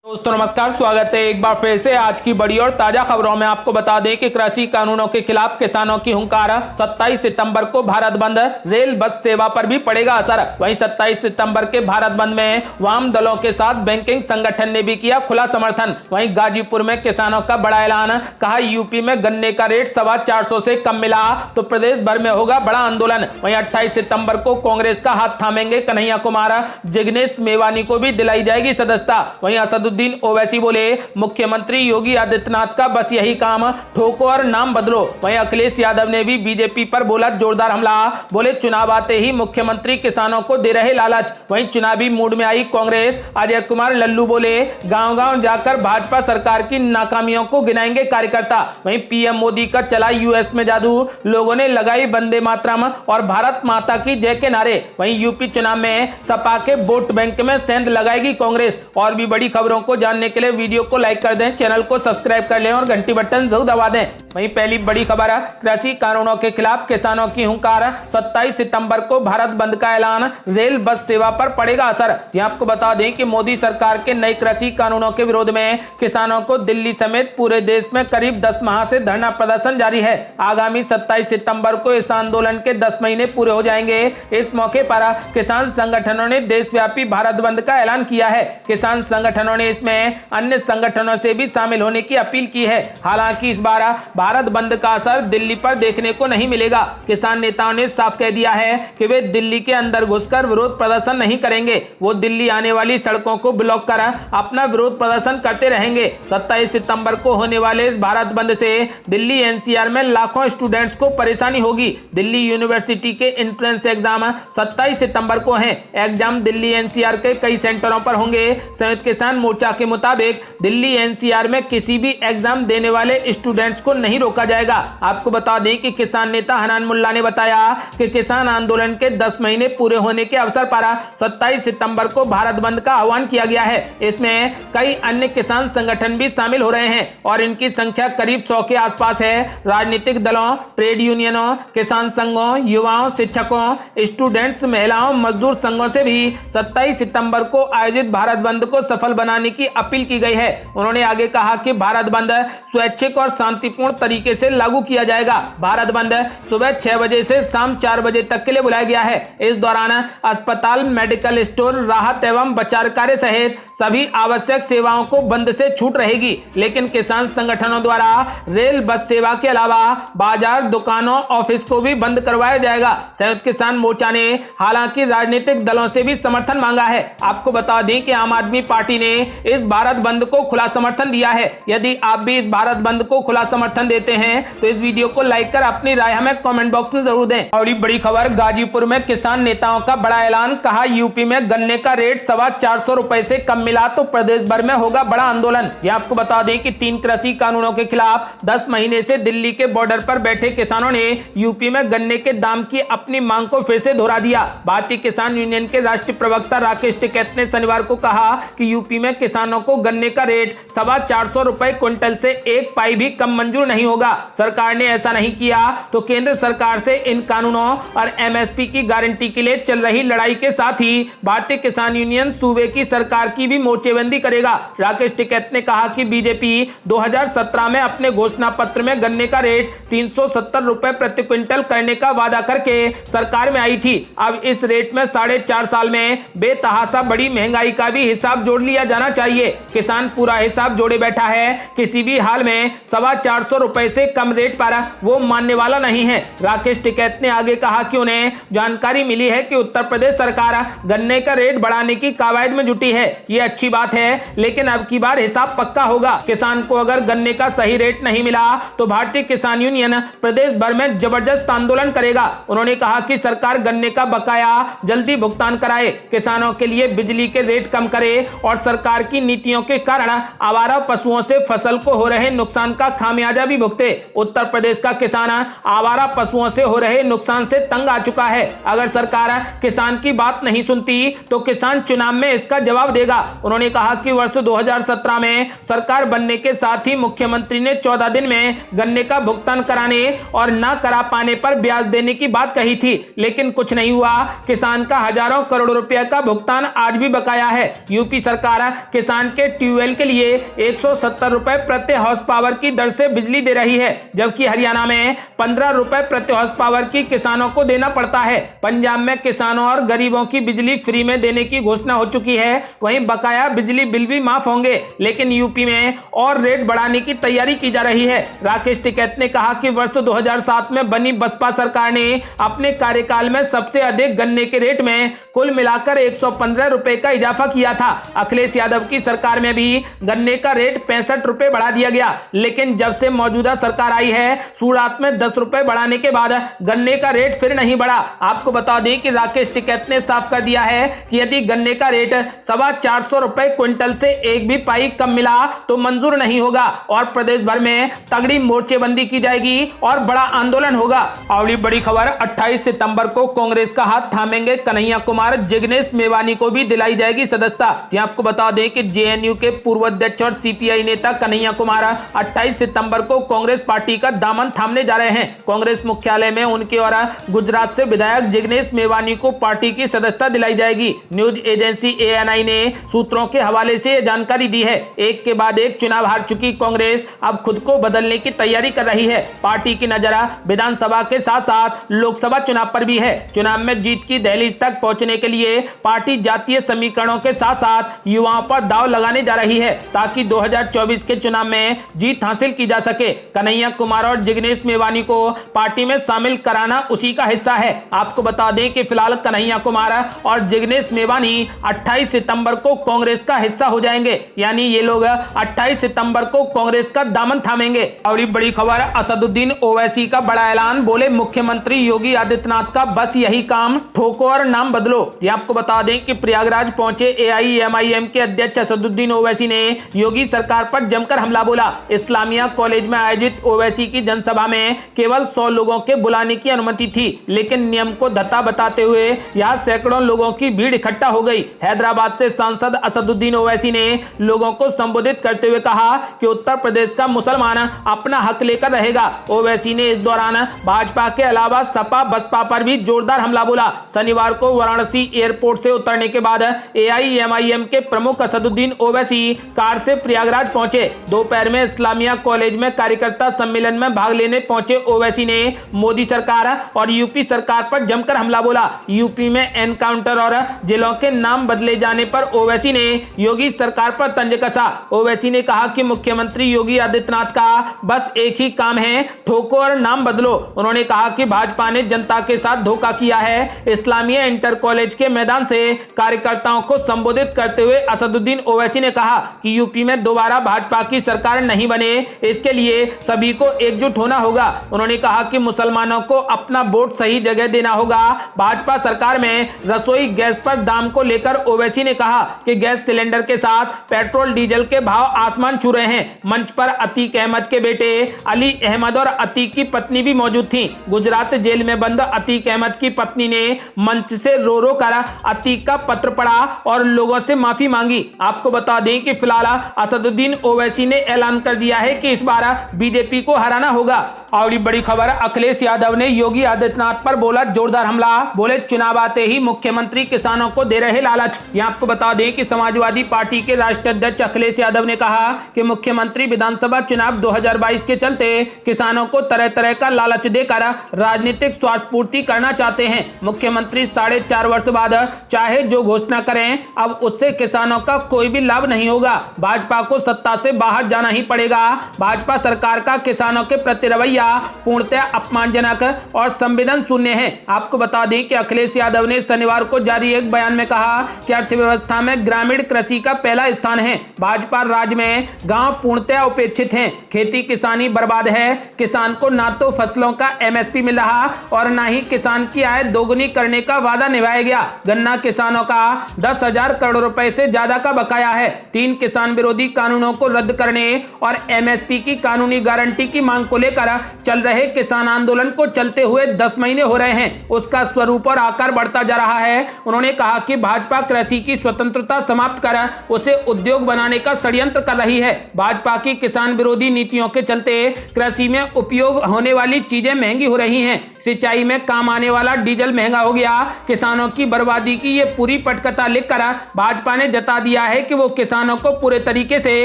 दोस्तों नमस्कार, स्वागत है एक बार फिर से आज की बड़ी और ताजा खबरों में। आपको बता दें कि कृषि कानूनों के खिलाफ किसानों की हुंकार। 27 सितंबर को भारत बंद, रेल बस सेवा पर भी पड़ेगा असर। वहीं 27 सितंबर के भारत बंद में वाम दलों के साथ बैंकिंग संगठन ने भी किया खुला समर्थन। वहीं गाजीपुर में किसानों का बड़ा ऐलान, कहा यूपी में गन्ने का रेट 450 से कम मिला तो प्रदेश भर में होगा बड़ा आंदोलन। वहीं 28 सितंबर को कांग्रेस का हाथ थामेंगे कन्हैया कुमार, जिग्नेश मेवानी को भी दिलाई जाएगी सदस्यता। वहीं असदुद्दीन ओवैसी बोले, मुख्यमंत्री योगी आदित्यनाथ का बस यही काम, ठोको और नाम बदलो। वहीं अखिलेश यादव ने भी बीजेपी पर बोला जोरदार हमला, बोले चुनाव आते ही मुख्यमंत्री किसानों को दे रहे लालच। वहीं चुनावी मूड में आई कांग्रेस, अजय कुमार लल्लू बोले गांव-गांव जाकर भाजपा सरकार की नाकामियों को गिनाएंगे कार्यकर्ता। वहीं पीएम मोदी का चला यूएस में जादू, लोगों ने लगाई वंदे मातरम और भारत माता की जय के नारे। वहीं यूपी चुनाव में सपा के वोट बैंक में सेंध लगाएगी कांग्रेस। और भी बड़ी खबरों को जानने के लिए वीडियो को लाइक कर दें, चैनल को सब्सक्राइब कर लें और घंटी बटन जरूर दबा दें। वहीं पहली बड़ी खबर है, कृषि कानूनों के खिलाफ किसानों की हुंकार। 27 सितंबर को भारत बंद का ऐलान, रेल बस सेवा पर पड़ेगा असर। यहां आपको बता दें कि मोदी सरकार के नए कृषि कानूनों के विरोध में किसानों को दिल्ली समेत पूरे देश में करीब 10 माह से धरना प्रदर्शन जारी है। आगामी 27 सितंबर को इस आंदोलन के 10 महीने पूरे हो जाएंगे। इस मौके पर किसान संगठनों ने देशव्यापी भारत बंद का ऐलान किया है। किसान संगठनों ने इसमें अन्य संगठनों से भी शामिल होने की अपील की है। हालांकि इस बार भारत बंद का असर दिल्ली पर देखने को नहीं मिलेगा। किसान नेताओं ने साफ कह दिया है कि वे दिल्ली के अंदर घुसकर विरोध प्रदर्शन नहीं करेंगे, वो दिल्ली आने वाली सड़कों को ब्लॉक कर अपना विरोध प्रदर्शन करते रहेंगे। 27 सितंबर को होने वाले इस भारत बंद से दिल्ली एनसीआर में लाखों स्टूडेंट्स को परेशानी होगी। दिल्ली यूनिवर्सिटी के एंट्रेंस एग्जाम 27 सितंबर को हैं। एग्जाम दिल्ली एनसीआर के कई सेंटरों पर होंगे। संयुक्त किसान मोर्चा के मुताबिक दिल्ली एनसीआर में किसी भी एग्जाम देने वाले स्टूडेंट्स को नहीं रोका जाएगा। आपको बता दें कि किसान नेता हनान मुल्ला ने बताया कि किसान आंदोलन के 10 महीने पूरे होने के अवसर पर 27 सितंबर को भारत बंद का आह्वान किया गया है। इसमें कई अन्य किसान संगठन भी शामिल हो रहे हैं और इनकी संख्या करीब 100 के आसपास है। राजनीतिक दलों, ट्रेड यूनियनों, किसान संघों, युवाओं, शिक्षकों, स्टूडेंट्स, महिलाओं, मजदूर संघों से भी 27 सितंबर को आयोजित भारत बंद को सफल बनाने की अपील की गई है। उन्होंने आगे कहा कि भारत बंद स्वैच्छिक और शांतिपूर्ण तरीके से लागू किया जाएगा। भारत बंद सुबह 6 बजे से शाम 4 बजे तक के लिए बुलाया गया है। इस दौरान अस्पताल, मेडिकल स्टोर, राहत एवं बचाव कार्य सहित सभी आवश्यक सेवाओं को बंद से छूट रहेगी। लेकिन किसान संगठनों द्वारा रेल बस सेवा के अलावा बाजार, दुकानों, ऑफिस को भी बंद करवाया जाएगा। संयुक्त किसान मोर्चा ने हालांकि राजनीतिक दलों से भी समर्थन मांगा है। आपको बता दें कि आम आदमी पार्टी ने इस भारत बंद को खुला समर्थन दिया है। यदि आप भी इस भारत बंद को खुला समर्थन देते हैं तो इस वीडियो को लाइक कर अपनी राय हमें कमेंट बॉक्स में जरूर दें। और बड़ी खबर, गाजीपुर में किसान नेताओं का बड़ा ऐलान, कहा यूपी में गन्ने का रेट 450 रुपए से कम मिला तो प्रदेश भर में होगा बड़ा आंदोलन। यह आपको बता दें कि 3 कृषि कानूनों के खिलाफ 10 महीने से दिल्ली के बॉर्डर पर बैठे किसानों ने यूपी में गन्ने के दाम की अपनी मांग को फिर से दोहरा दिया। भारतीय किसान यूनियन के राष्ट्रीय प्रवक्ता राकेश टिकैत ने शनिवार को कहा कि यूपी में किसानों को गन्ने का रेट 450 रुपए क्विंटल से 1 पाई भी कम मंजूर नहीं होगा। सरकार ने ऐसा नहीं किया तो केंद्र सरकार से इन कानूनों और एमएसपी की गारंटी के लिए चल रही लड़ाई के साथ ही भारतीय किसान यूनियन सूबे की सरकार की भी मोर्चेबंदी करेगा। राकेश टिकैत ने कहा कि बीजेपी 2017 में अपने घोषणा पत्र में गन्ने का रेट 370 रुपए प्रति क्विंटल करने का वादा करके सरकार में आई थी। अब इस रेट में 4.5 साल में बेतहाशा बड़ी महंगाई का भी हिसाब जोड़ लिया जाना चाहिए। किसान पूरा हिसाब जोड़े बैठा है। किसी भी हाल में 450 रुपए से कम रेट पर वो मानने वाला नहीं है। राकेश टिकैत ने आगे कहा कि उन्हें जानकारी मिली है कि उत्तर प्रदेश सरकार गन्ने का रेट बढ़ाने की कवायद में जुटी है। ये अच्छी बात है, लेकिन अब की बार हिसाब पक्का होगा। किसान को अगर गन्ने का सही रेट नहीं मिला तो भारतीय किसान यूनियन प्रदेश भर में जबरदस्त आंदोलन करेगा। उन्होंने कहा कि सरकार गन्ने का बकाया जल्दी भुगतान कराए, किसानों के लिए बिजली के रेट कम करे और सरकार की नीतियों के कारण आवारा पशुओं से फसल को हो रहे नुकसान का खामियाजा भी भी भुगते। उत्तर प्रदेश का किसान आवारा पशुओं से हो रहे नुकसान से तंग आ चुका है। अगर सरकार किसान की बात नहीं सुनती तो किसान चुनाव में इसका जवाब देगा। उन्होंने कहा कि वर्ष 2017 में सरकार बनने के साथ ही मुख्यमंत्री ने 14 दिन में गन्ने का भुगतान कराने और न करा पाने पर ब्याज देने की बात कही थी, लेकिन कुछ नहीं हुआ। किसान का हजारों करोड़ रुपए का भुगतान आज भी बकाया है। यूपी सरकार किसान के ट्यूबवेल के लिए 170 रुपए प्रति हाउस पावर की दर से बिजली दे रही है, जबकि हरियाणा में 15 रुपए प्रति हाउस पावर की किसानों को देना पड़ता है। पंजाब में किसानों और गरीबों की बिजली फ्री में देने की घोषणा हो चुकी है। वहीं बकाया बिजली बिल भी माफ होंगे, लेकिन यूपी में और रेट बढ़ाने की तैयारी की जा रही है। राकेश टिकैत ने कहा कि वर्ष 2007 में बनी बसपा सरकार ने अपने कार्यकाल में सबसे अधिक गन्ने के रेट में कुल मिलाकर 115 रुपए का इजाफा किया था। अखिलेश यादव की सरकार में भी गन्ने का रेट 65 रुपए बढ़ा दिया गया, लेकिन जब से मौजूदा सरकार आई है शुरुआत में 10 रुपए बढ़ाने के बाद गन्ने का रेट फिर नहीं बढ़ा। आपको बता दें कि राकेश टिकैत ने साफ कर दिया है कि यदि गन्ने का रेट 450 रुपए क्विंटल से एक भी पाई कम मिला तो मंजूर नहीं होगा और प्रदेश भर में तगड़ी मोर्चेबंदी की जाएगी और बड़ा आंदोलन होगा। अगली बड़ी खबर, 28 सितंबर को कांग्रेस का हाथ थामेंगे कन्हैया कुमार, जिग्नेश मेवानी को भी दिलाई जाएगी सदस्यता। आपको बता दें कि जेएनयू के पूर्व अध्यक्ष और सीपीआई नेता कन्हैया कुमार 28 सितंबर को कांग्रेस पार्टी का दामन थामने जा रहे हैं। कांग्रेस मुख्यालय में उनके और गुजरात से विधायक जिग्नेश मेवानी को पार्टी की सदस्यता दिलाई जाएगी। न्यूज एजेंसी एएनआई ने सूत्रों के हवाले से यह जानकारी दी है। एक के बाद एक चुनाव हार चुकी कांग्रेस अब खुद को बदलने की तैयारी कर रही है। पार्टी की नजर विधानसभा के साथ साथ लोकसभा चुनाव पर भी है। चुनाव में जीत की दहलीज तक पहुंचने के लिए पार्टी जातीय समीकरणों के साथ साथ युवाओं पर दांव लगाने जा रही है ताकि 2024 के चुनाव में जीत हासिल की जा सके। कन्हैया कुमार और जिग्नेश मेवानी को पार्टी में शामिल कराना उसी का हिस्सा है। आपको बता दें कि फिलहाल कन्हैया कुमार और जिग्नेश मेवानी 28 सितंबर को कांग्रेस का हिस्सा हो जाएंगे, यानी ये लोग 28 सितंबर को कांग्रेस का दामन थामेंगे। और बड़ी खबर, असदुद्दीन ओवैसी का बड़ा ऐलान, बोले मुख्यमंत्री योगी आदित्यनाथ का बस यही काम, ठोको और नाम बदलो। ये आपको बता दें कि प्रयागराज पहुंचे एआईएमआईएम के अध्यक्ष असदुद्दीन ओवैसी ने योगी सरकार पर जमकर हमला बोला। इस्लामिया कॉलेज में आयोजित ओवैसी की जनसभा में केवल 100 लोगों के बुलाने की अनुमति थी, लेकिन नियम को धत्ता बताते हुए यहां सैकड़ों लोगों की भीड़ इकट्ठा हो गई। हैदराबाद से सांसद असदुद्दीन ओवैसी ने लोगों को संबोधित करते हुए कहा कि उत्तर प्रदेश का मुसलमान अपना हक लेकर रहेगा। ओवैसी ने इस दौरान भाजपा के अलावा सपा बसपा पर भी जोरदार हमला बोला। शनिवार को वाराणसी एयरपोर्ट से उतरने के बाद एआईएमआईएम के प्रमुख असदुद्दीन ओवैसी कार से प्रयागराज पहुंचे। दोपहर में इस्लामिया कॉलेज में कार्यकर्ता सम्मेलन में भाग लेने पहुंचे ओवैसी ने मोदी सरकार और यूपी सरकार पर जमकर हमला बोला। यूपी में एनकाउंटर और जिलों के नाम बदले जाने पर ओवैसी ने योगी सरकार पर तंज कसा। ओवैसी ने कहा कि मुख्यमंत्री योगी आदित्यनाथ का बस एक ही काम है, ठोको और नाम बदलो। उन्होंने कहा कि भाजपा ने जनता के साथ धोखा किया है। इस्लामिया इंटर कॉलेज के मैदान से कार्यकर्ताओं को संबोधित करते हुए असदुद्दीन ओवैसी ने कहा कि यूपी में दोबारा भाजपा की सरकार नहीं बने, इसके लिए सभी को एकजुट होना होगा। उन्होंने कहा कि मुसलमानों को अपना वोट सही जगह देना होगा। भाजपा सरकार में रसोई गैस पर दाम को लेकर ओवैसी ने कहा कि गैस सिलेंडर के साथ पेट्रोल डीजल के भाव आसमान छू रहे हैं। मंच पर अतीक अहमद के बेटे अली अहमद और अतीक की पत्नी भी मौजूद थी। गुजरात जेल में बंद अतीक अहमद की पत्नी ने मंच से रो रो कर अतीक का पत्र पढ़ा और लोगों से माफी मांगी। आपको बता दें कि फिलहाल असदुद्दीन ओवैसी ने ऐलान कर दिया है कि इस बार बीजेपी को हराना होगा। और बड़ी खबर, अखिलेश यादव ने योगी आदित्यनाथ पर बोला जोरदार हमला, बोले चुनाव आते ही मुख्यमंत्री किसानों को दे रहे लालच। यहाँ आपको बता दें कि समाजवादी पार्टी के राष्ट्रीय अध्यक्ष अखिलेश यादव ने कहा कि मुख्यमंत्री विधानसभा चुनाव 2022 के चलते किसानों को तरह तरह का लालच देकर राजनीतिक स्वार्थ पूर्ति करना चाहते हैं। मुख्यमंत्री 4.5 वर्ष बाद चाहे जो घोषणा करें, अब उससे किसानों का कोई भी लाभ नहीं होगा। भाजपा को सत्ता से बाहर जाना ही पड़ेगा। भाजपा सरकार का किसानों के प्रति रवैया टिप्पणियां पूर्णतः अपमानजनक और संवेदन शून्य है। आपको बता दें कि अखिलेश यादव ने शनिवार को जारी एक बयान में कहा कि अर्थव्यवस्था में ग्रामीण कृषि का पहला स्थान है। भाजपा राज्य में गांव पूर्णतः उपेक्षित हैं। खेती किसानी बर्बाद है। किसान को ना तो फसलों का एमएसपी मिल रहा और ना ही किसान की आय दोगुनी करने का वादा निभाया गया। गन्ना किसानों का 10,000 करोड़ रुपए से ज्यादा का बकाया है। 3 किसान विरोधी कानूनों को रद्द करने और एमएसपी की कानूनी गारंटी की मांग को लेकर चल रहे किसान आंदोलन को चलते हुए 10 महीने हो रहे हैं। उसका स्वरूप और आकार बढ़ता जा रहा है। उन्होंने कहा कि भाजपा कृषि की स्वतंत्रता समाप्त कर उसे उद्योग बनाने का षड्यंत्र कर रही है। भाजपा की किसान विरोधी नीतियों के चलते कृषि में उपयोग होने वाली चीजें महंगी हो रही हैं। सिंचाई में काम आने वाला डीजल महंगा हो गया। किसानों की बर्बादी की ये पूरी पटकथा लिखकर भाजपा ने जता दिया है कि वो किसानों को पूरे तरीके से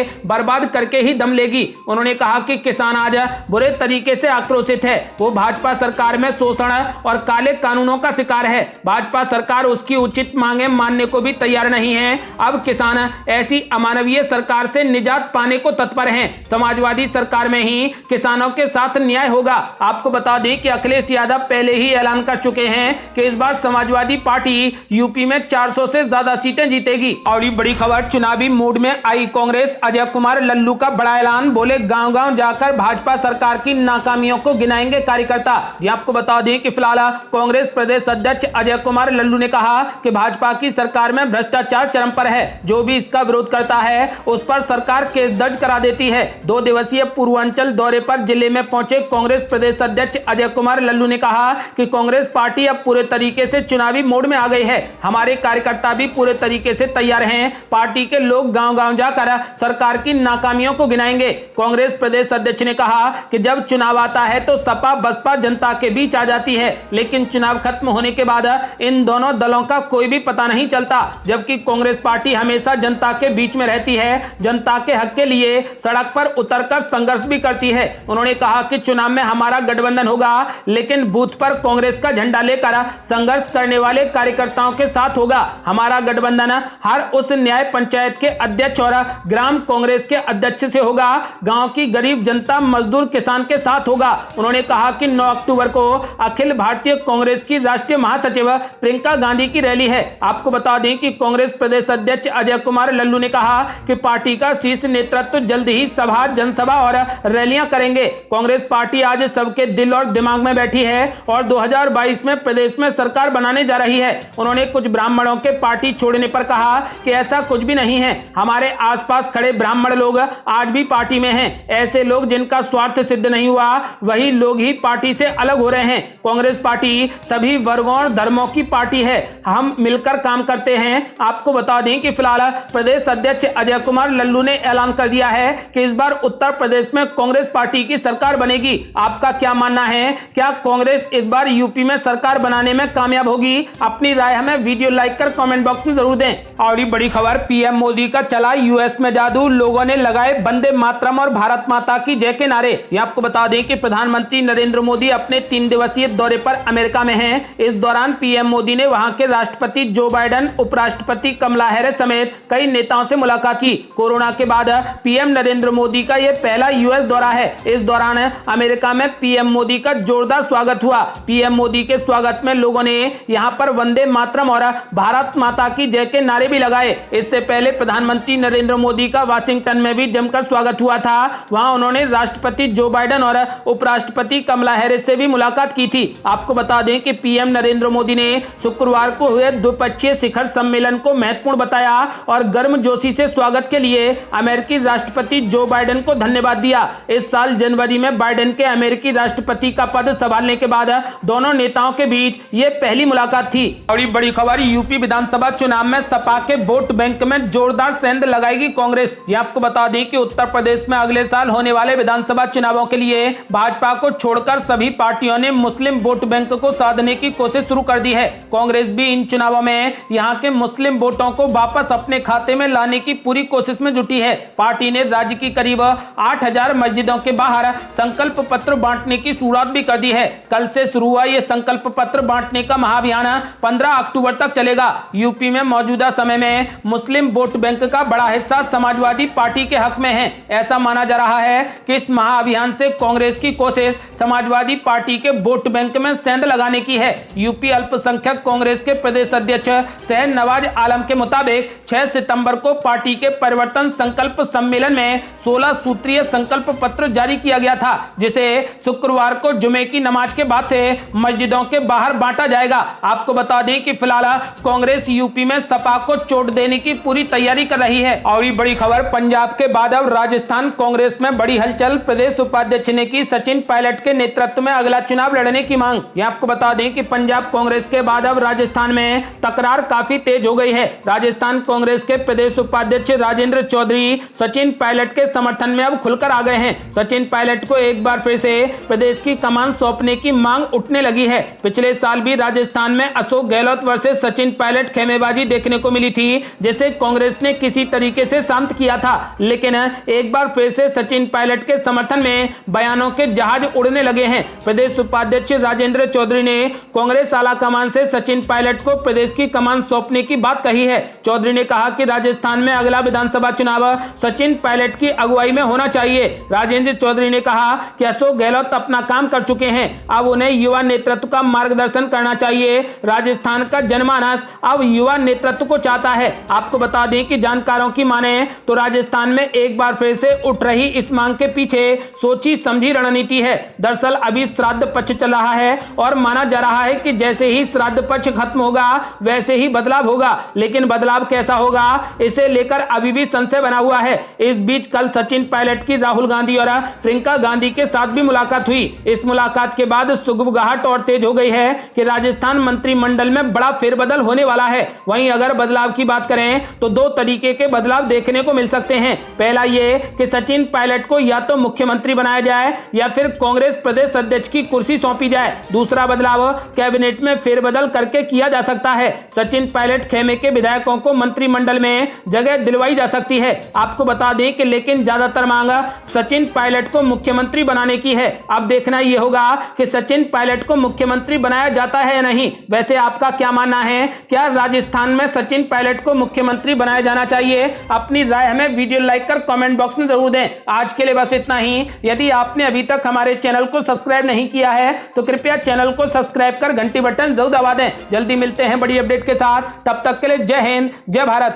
बर्बाद करके ही दम लेगी। उन्होंने कहा कि किसान आज बुरे तरीके से आक्रोशित है। वो भाजपा सरकार में शोषण और काले कानूनों का शिकार है। भाजपा सरकार उसकी उचित मांगे मानने को भी तैयार नहीं है। अब किसान ऐसी अमानवीय सरकार से निजात पाने को तत्पर हैं। समाजवादी सरकार में ही किसानों के साथ न्याय होगा। आपको बता दें कि अखिलेश यादव पहले ही ऐलान कर चुके हैं कि इस बार समाजवादी पार्टी यूपी में 400 से ज्यादा सीटें जीतेगी। और बड़ी खबर, चुनावी मूड में आई कांग्रेस। अजय कुमार लल्लू का बड़ा ऐलान। बोले गांव-गांव जाकर भाजपा सरकार की नाकामियों को गिनाएंगे कार्यकर्ता। ये आपको बता दें कि फिलहाल कांग्रेस प्रदेश अध्यक्ष अजय कुमार लल्लू ने कहा कि भाजपा की सरकार में भ्रष्टाचार चरम पर है। जो भी इसका विरोध करता है उस पर सरकार केस दर्ज करा देती है। 2 दिवसीय पूर्वांचल दौरे पर जिले में पहुंचे कांग्रेस प्रदेश अध्यक्ष अजय कुमार लल्लू ने कहा कि कांग्रेस पार्टी अब पूरे तरीके से चुनावी मोड में आ गई है। हमारे कार्यकर्ता भी पूरे तरीके से तैयार हैं। पार्टी के लोग गांव-गांव जाकर सरकार की नाकामियों को गिनाएंगे। कांग्रेस प्रदेश अध्यक्ष ने कहा कि जब चुनाव आता है तो सपा बसपा जनता के बीच आ जाती है, लेकिन चुनाव खत्म होने के बाद इन दोनों दलों का कोई भी पता नहीं चलता। जबकि कांग्रेस पार्टी हमेशा जनता के बीच में रहती है, जनता के हक के लिए सड़क पर उतरकर संघर्ष भी करती है। उन्होंने कहा कि चुनाव में हमारा गठबंधन होगा, लेकिन बूथ पर कांग्रेस का झंडा लेकर संघर्ष करने वाले कार्यकर्ताओं के साथ होगा। हमारा गठबंधन हर उस न्याय पंचायत के अध्यक्ष और ग्राम कांग्रेस के अध्यक्ष से होगा। गांव की गरीब जनता, मजदूर, किसान के साथ होगा। उन्होंने कहा कि 9 अक्टूबर को अखिल भारतीय कांग्रेस की राष्ट्रीय महासचिव प्रियंका गांधी की रैली है। आपको बता दें कि कांग्रेस प्रदेश अध्यक्ष अजय कुमार लल्लू ने कहा कि पार्टी का शीर्ष नेतृत्व जल्द ही सभा, जनसभा और रैलियां करेंगे। कांग्रेस पार्टी आज सबके दिल और दिमाग में बैठी है और 2022 में प्रदेश में सरकार बनाने जा रही है। उन्होंने कुछ ब्राह्मणों के पार्टी छोड़ने पर कहा कि ऐसा कुछ भी नहीं है। हमारे आसपास खड़े ब्राह्मण लोग आज भी पार्टी में हैं। ऐसे लोग जिनका स्वार्थ सिद्ध नहीं हुआ, वही लोग ही पार्टी से अलग हो रहे हैं। कांग्रेस पार्टी सभी वर्गों और धर्मों की पार्टी है। हम मिलकर काम करते हैं। आपको बता दें कि फिलहाल प्रदेश अध्यक्ष अजय कुमार लल्लू ने ऐलान कर दिया है कि इस बार उत्तर प्रदेश में कांग्रेस पार्टी की सरकार बनेगी। आपका क्या मानना है? क्या कांग्रेस इस बार यूपी में सरकार बनाने में कामयाब होगी? अपनी राय हमें वीडियो लाइक कर कमेंट बॉक्स में जरूर दें। और ये बड़ी खबर, पीएम मोदी का चला यूएस में जादू। लोगों ने लगाए वंदे मातरम और भारत माता की जय के नारे। ये आपको बता दें कि प्रधानमंत्री नरेंद्र मोदी अपने 3 दिवसीय दौरे पर अमेरिका में हैं। इस दौरान पीएम मोदी ने वहां के राष्ट्रपति जो बाइडेन, उपराष्ट्रपति कमला हैरिस समेत कई नेताओं से मुलाकात की। कोरोना के बाद पीएम नरेंद्र मोदी का यह पहला यूएस दौरा है। इस दौरान अमेरिका में पीएम मोदी का जोरदार स्वागत हुआ। पीएम मोदी के स्वागत में लोगों ने यहां पर वंदे मातरम और भारत माता की जय के नारे भी लगाए। इससे पहले प्रधानमंत्री नरेंद्र मोदी का वाशिंगटन में भी जमकर स्वागत हुआ था। वहां उन्होंने राष्ट्रपति जो बाइडेन और उपराष्ट्रपति कमला हैरिस से भी मुलाकात की थी। आपको बता दें कि पीएम नरेंद्र मोदी ने शुक्रवार को हुए द्विपक्षीय शिखर सम्मेलन को महत्वपूर्ण बताया और गर्मजोशी से स्वागत के लिए अमेरिकी राष्ट्रपति जो बाइडेन को धन्यवाद दिया। इस साल जनवरी में बाइडेन के अमेरिकी राष्ट्रपति का पद संभालने के बाद दोनों नेताओं के बीच ये पहली मुलाकात थी। और बड़ी खबर, यूपी विधानसभा चुनाव में सपा के वोट बैंक में जोरदार सेंध लगाएगी कांग्रेस। ये आपको बता दें कि उत्तर प्रदेश में अगले साल होने वाले विधानसभा चुनावों के लिए भाजपा को छोड़कर सभी पार्टियों ने मुस्लिम वोट बैंक को साधने की कोशिश शुरू कर दी है। कांग्रेस भी इन चुनावों में यहां के मुस्लिम वोटों को वापस अपने खाते में लाने की पूरी कोशिश में जुटी है। पार्टी ने राज्य की करीब 8,000 मस्जिदों के बाहर संकल्प पत्र बांटने की शुरुआत भी कर दी है। कल से शुरू हुआ यह संकल्प पत्र बांटने का महाअभियान 15 अक्टूबर तक चलेगा। यूपी में मौजूदा समय में मुस्लिम वोट बैंक का बड़ा हिस्सा समाजवादी पार्टी के हक में है। ऐसा माना जा रहा है कि इस महाअभियान से कांग्रेस कांग्रेस की कोशिश समाजवादी पार्टी के वोट बैंक में सेंध लगाने की है। यूपी अल्पसंख्यक कांग्रेस के प्रदेश अध्यक्ष शहर नवाज आलम के मुताबिक 6 सितंबर को पार्टी के परिवर्तन संकल्प सम्मेलन में 16 सूत्रीय संकल्प पत्र जारी किया गया था, जिसे शुक्रवार को जुमे की नमाज के बाद से मस्जिदों के बाहर बांटा जाएगा। आपको बता दें कि फिलहाल कांग्रेस यूपी में सपा को चोट देने की पूरी तैयारी कर रही है। और बड़ी खबर, पंजाब के बाद अब राजस्थान कांग्रेस में बड़ी हलचल। प्रदेश उपाध्यक्ष ने की सचिन पायलट के नेतृत्व में अगला चुनाव लड़ने की मांग। यह आपको बता दें कि पंजाब कांग्रेस के बाद अब राजस्थान में तकरार काफी तेज हो गई है। राजस्थान कांग्रेस के प्रदेश उपाध्यक्ष राजेंद्र चौधरी सचिन पायलट के समर्थन में अब खुलकर आ गए हैं। सचिन पायलट को एक बार फिर से प्रदेश की कमान सौंपने की मांग उठने लगी है। पिछले साल भी राजस्थान में अशोक गहलोत वर्सेस सचिन पायलट खेमेबाजी देखने को मिली थी, जिसे कांग्रेस ने किसी तरीके से शांत किया था। लेकिन एक बार फिर से सचिन पायलट के समर्थन में बयानों के जहाज उड़ने लगे हैं। प्रदेश उपाध्यक्ष राजेंद्र चौधरी ने कांग्रेस आला कमान से सचिन पायलट को प्रदेश की कमान सौंपने की बात कही है। चौधरी ने कहा कि राजस्थान में अगला विधानसभा चुनाव सचिन पायलट की अगुवाई में होना चाहिए। राजेंद्र चौधरी ने कहा कि अशोक गहलोत अपना काम कर चुके हैं, अब उन्हें युवा नेतृत्व का मार्गदर्शन करना चाहिए। राजस्थान का जनमानस अब युवा नेतृत्व को चाहता है। आपको बता दें कि जानकारों की माने तो राजस्थान में एक बार फिर से उठ रही इस मांग के पीछे सोची समझी रणनीति है। दरअसल अभी श्राद्ध पक्ष चल रहा है और माना जा रहा है कि जैसे ही श्राद्ध पक्ष खत्म होगा वैसे ही बदलाव होगा, लेकिन बदलाव कैसा होगा इसे लेकर अभी भी संशय बना हुआ है। इस बीच कल सचिन पायलट की राहुल गांधी और प्रियंका गांधी के साथ भी मुलाकात हुई। इस मुलाकात के बाद सुगबुगाहट और तेज हो गई है कि राजस्थान मंत्रिमंडल में बड़ा फेरबदल होने वाला है। वहीं अगर बदलाव की बात करें तो दो तरीके के बदलाव देखने को मिल सकते हैं। पहला ये कि सचिन पायलट को या तो मुख्यमंत्री बनाया जाए या फिर कांग्रेस प्रदेश अध्यक्ष की कुर्सी सौंपी जाए। दूसरा बदलाव कैबिनेट में फेरबदल करके किया जा सकता है। सचिन पायलट खेमे के विधायकों को मंत्रिमंडल में जगह दिलवाई जा सकती है। आपको बता दें कि लेकिन ज्यादातर मांग सचिन पायलट को मुख्यमंत्री बनाने की है। अब देखना यह होगा कि सचिन पायलट को मुख्यमंत्री बनाया जाता है या नहीं। वैसे आपका क्या मानना है, क्या राजस्थान में सचिन पायलट को मुख्यमंत्री बनाया जाना चाहिए? अपनी राय हमें वीडियो लाइक कर कमेंट बॉक्स में जरूर दें। आज के लिए बस इतना ही। यदि आपने अभी तक हमारे चैनल को सब्सक्राइब नहीं किया है तो कृपया चैनल को सब्सक्राइब कर घंटी बटन जरूर दबा दें। जल्दी मिलते हैं बड़ी अपडेट के साथ, तब तक के लिए जय हिंद, जय भारत।